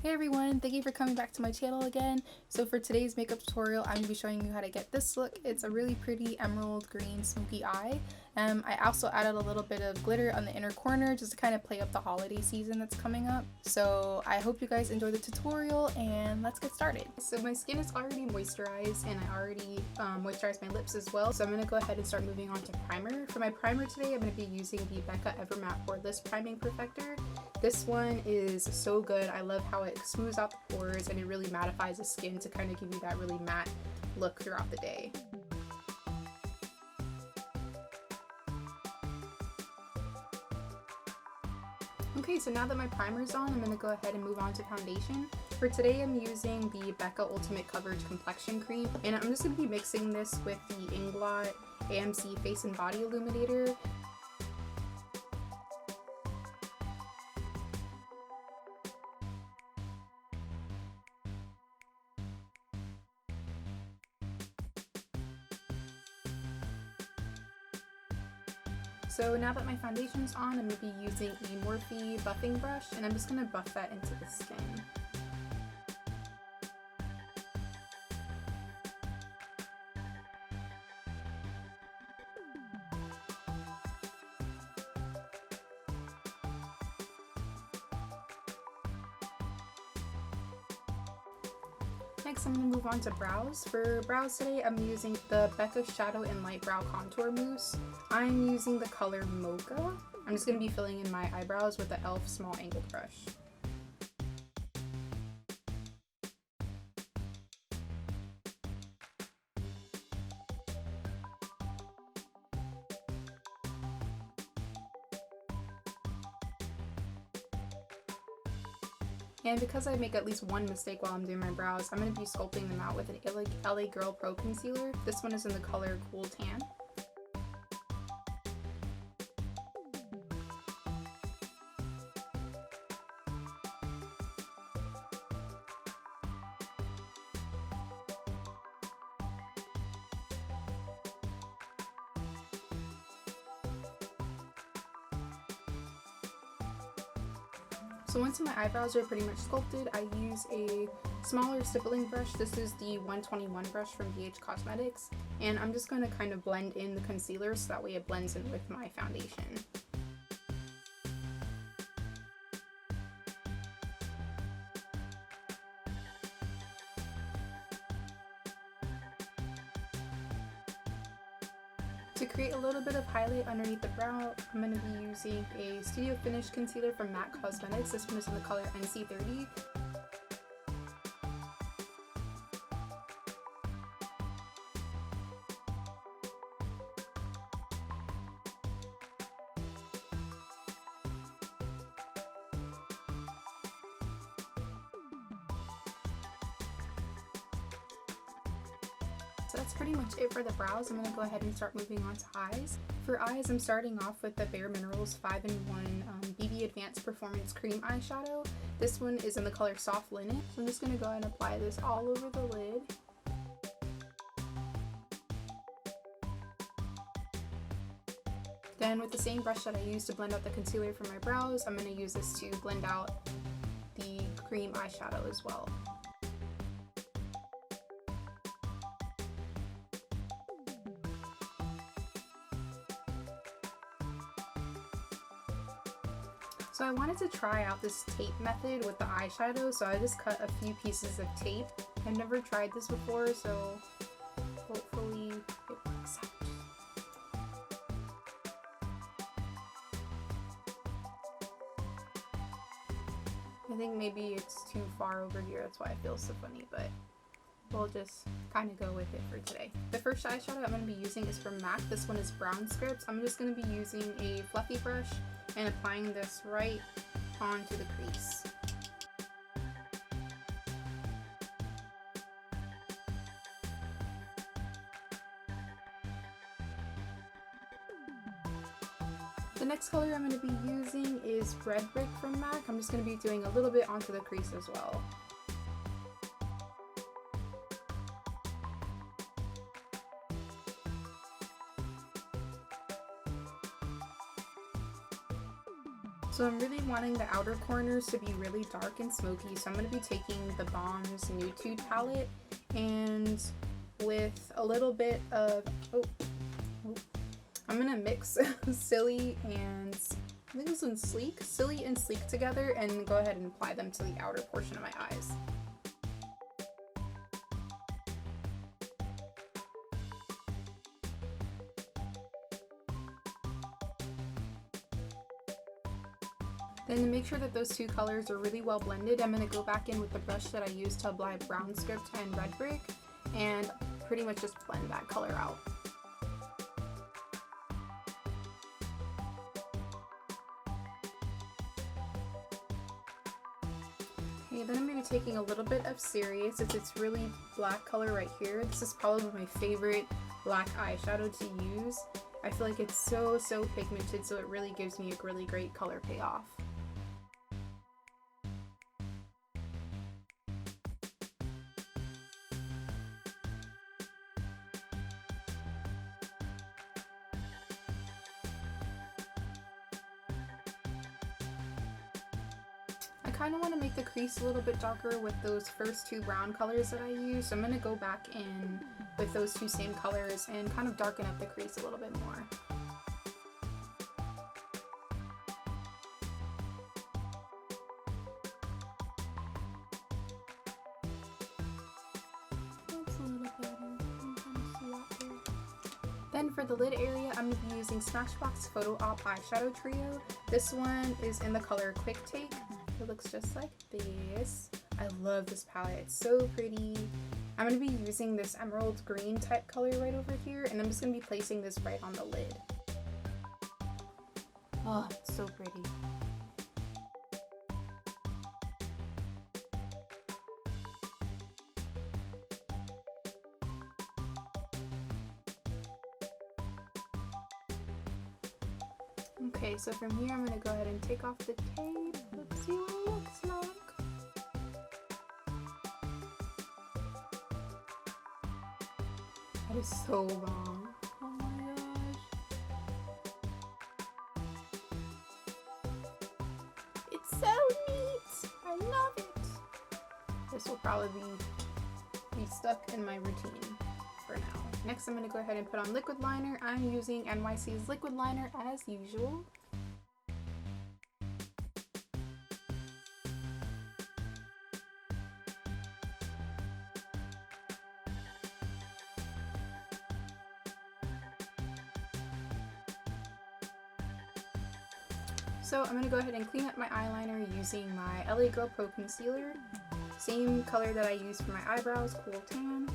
Hey everyone, thank you for coming back to my channel again. So for today's makeup tutorial, I'm going to be showing you how to get this look. It's a really pretty emerald green smoky eye. I also added a little bit of glitter on the inner corner just to kind of play up the holiday season that's coming up. So I hope you guys enjoy the tutorial and let's get started. So my skin is already moisturized and I already moisturized my lips as well. So I'm going to go ahead and start moving on to primer. For my primer today, I'm going to be using the Becca Evermatte Poreless Priming Perfector. This one is so good. I love how it smooths out the pores and it really mattifies the skin to kind of give you that really matte look throughout the day. Okay, so now that my primer's on, I'm going to go ahead and move on to foundation. For today, I'm using the Becca Ultimate Coverage Complexion Cream, and I'm just going to be mixing this with the Inglot AMC Face and Body Illuminator. So now that my foundation's on, I'm going to be using the Morphe buffing brush, and I'm just going to buff that into the skin. Next, I'm going to move on to brows. For brows today, I'm using the Becca Shadow and Light Brow Contour Mousse. I'm using the color Mocha. I'm just going to be filling in my eyebrows with the e.l.f. small angled brush. And because I make at least one mistake while I'm doing my brows, I'm going to be sculpting them out with an LA Girl Pro Concealer. This one is in the color Cool Tan. So once my eyebrows are pretty much sculpted, I use a smaller stippling brush. This is the 121 brush from BH Cosmetics, and I'm just going to kind of blend in the concealer so that way it blends in with my foundation. To create a little bit of highlight underneath the brow, I'm going to be using a Studio Finish concealer from MAC Cosmetics. This one is in the color NC30. So that's pretty much it for the brows. I'm going to go ahead and start moving on to eyes. For eyes, I'm starting off with the Bare Minerals 5-in-1 BB Advanced Performance Cream Eyeshadow. This one is in the color Soft Linen. So I'm just going to go ahead and apply this all over the lid. Then with the same brush that I used to blend out the concealer for my brows, I'm going to use this to blend out the cream eyeshadow as well. So I wanted to try out this tape method with the eyeshadow, so I just cut a few pieces of tape. I've never tried this before, so hopefully it works out. I think maybe it's too far over here, that's why it feels so funny, but we'll just kind of go with it for today. The first eyeshadow I'm going to be using is from MAC. This one is Brown Script. I'm just going to be using a fluffy brush and applying this right onto the crease. The next color I'm going to be using is Red Brick from MAC. I'm just going to be doing a little bit onto the crease as well. So I'm really wanting the outer corners to be really dark and smoky, so I'm going to be taking the Bomb's Nude palette, and with a little bit of, I'm going to mix Silly and, I think this one's Sleek, Silly and Sleek together, and go ahead and apply them to the outer portion of my eyes. Then to make sure that those two colors are really well blended, I'm going to go back in with the brush that I used to apply brown script and red brick and pretty much just blend that color out. Okay, then I'm going to be taking a little bit of Serious. It's this really black color right here. This is probably my favorite black eyeshadow to use. I feel like it's so pigmented, so it really gives me a really great color payoff. I kind of want to make the crease a little bit darker with those first two brown colors that I used, so I'm going to go back in with those two same colors and kind of darken up the crease a little bit more. That's a little better. Then for the lid area, I'm going to be using Smashbox Photo Op Eyeshadow Trio. This one is in the color Quick Take. It looks just like this. I love this palette, it's so pretty. I'm going to be using this emerald green type color right over here, and I'm just going to be placing this right on the lid. Oh, it's so pretty. Okay, so from here I'm going to go ahead and take off the tape. Let's see what it looks like. That is so long. Oh my gosh. It's so neat! I love it! This will probably be stuck in my routine for now. Next I'm going to go ahead and put on liquid liner. I'm using NYC's liquid liner as usual. So I'm going to go ahead and clean up my eyeliner using my LA Girl Pro Concealer. Same color that I used for my eyebrows, Cool Tan.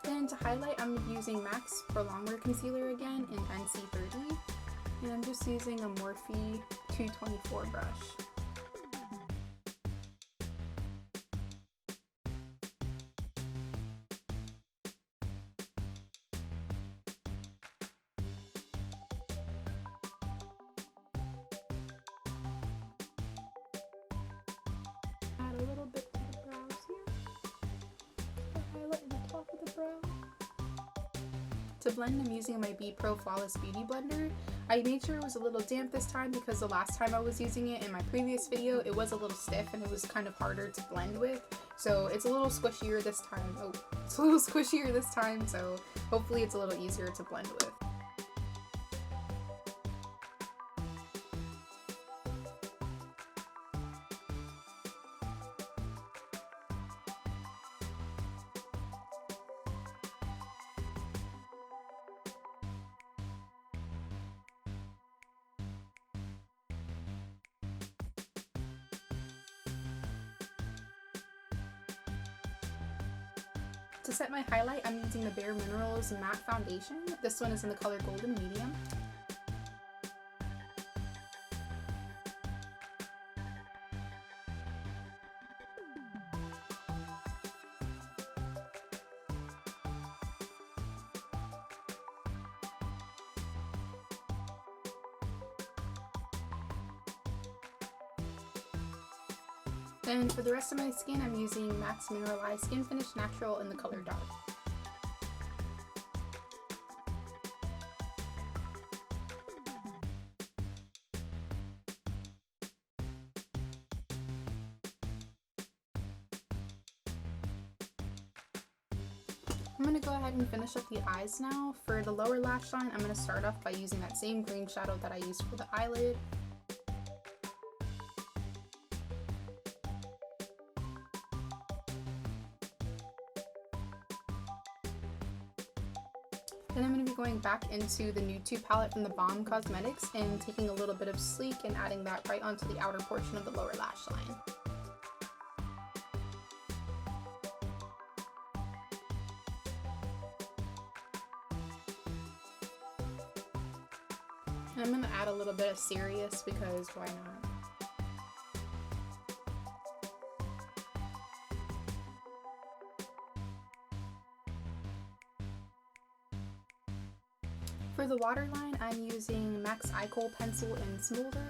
Then to highlight, I'm using MAC's Pro Longwear Concealer again in NC30. And I'm just using a Morphe 224 brush. Add a little bit to the brows here. Highlight the top of the brow. To blend, I'm using my Be Pro Flawless Beauty Blender. I made sure it was a little damp this time because the last time I was using it in my previous video, it was a little stiff and it was kind of harder to blend with. So it's a little squishier this time. Oh, it's a little squishier this time, so hopefully it's a little easier to blend with. To set my highlight, I'm using the Bare Minerals Matte Foundation. This one is in the color Golden Medium. Then for the rest of my skin, I'm using MAC's Mineralized Skin Finish Natural in the color Dark. I'm going to go ahead and finish up the eyes now. For the lower lash line, I'm going to start off by using that same green shadow that I used for the eyelid. Then I'm going to be going back into the Nude 2 palette from the Balm Cosmetics and taking a little bit of Sleek and adding that right onto the outer portion of the lower lash line. And I'm going to add a little bit of Serious because why not? For the waterline, I'm using MAC's Eye Kohl Pencil in Smolder.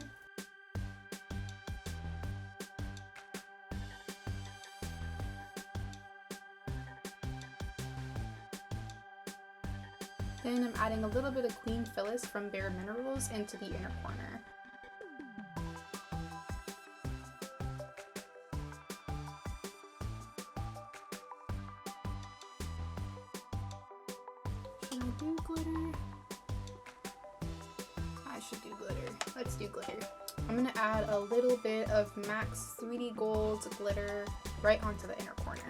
Then I'm adding a little bit of Queen Phyllis from Bare Minerals into the inner corner. Should I do glitter? I should do glitter. Let's do glitter. I'm going to add a little bit of MAC's 3D Gold glitter right onto the inner corner.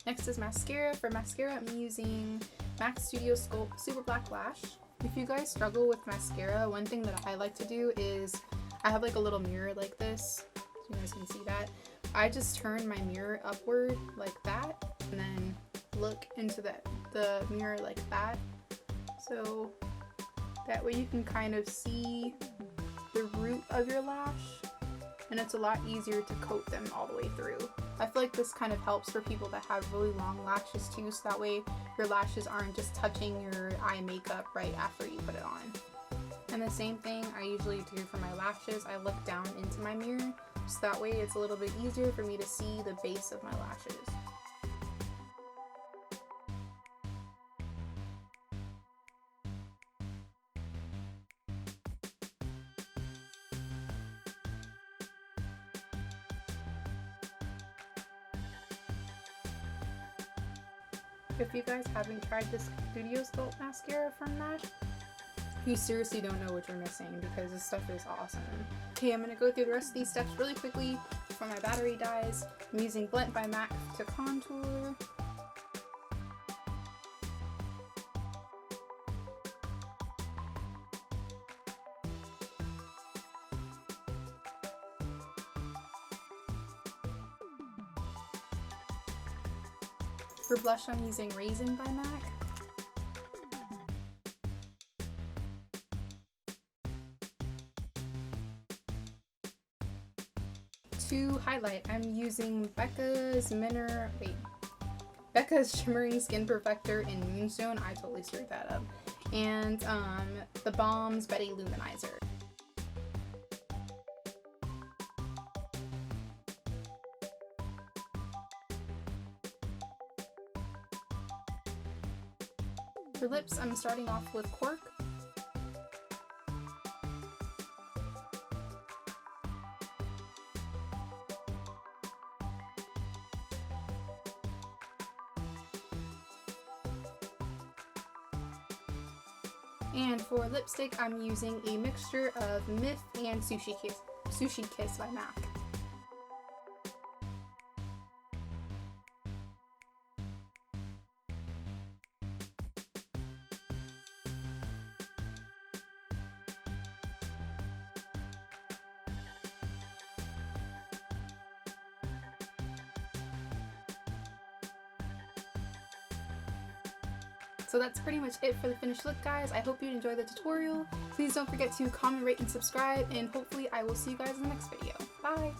Next is mascara. For mascara, I'm using MAC Studio Sculpt Super Black Lash. If you guys struggle with mascara, one thing that I like to do is I have like a little mirror like this, so you guys can see that. I just turn my mirror upward like that and then look into the mirror like that. So that way you can kind of see the root of your lash, and it's a lot easier to coat them all the way through. I feel like this kind of helps for people that have really long lashes too, so that way your lashes aren't just touching your eye makeup right after you put it on. And the same thing I usually do for my lashes. I look down into my mirror, so that way it's a little bit easier for me to see the base of my lashes. If you guys haven't tried this Studio Sculpt mascara from MAC, you seriously don't know what you're missing because this stuff is awesome. Okay, I'm going to go through the rest of these steps really quickly. For my battery dyes, I'm using Blend by MAC to contour. For blush, I'm using Raisin by MAC. To highlight, I'm using Becca's Shimmering Skin Perfector in Moonstone. I totally screwed that up. And the Balm's Betty Luminizer. For lips, I'm starting off with Cork. And for lipstick, I'm using a mixture of Myth and Sushi Kiss by MAC. So that's pretty much it for the finished look, guys. I hope you enjoyed the tutorial. Please don't forget to comment, rate, and subscribe, and hopefully I will see you guys in the next video. Bye!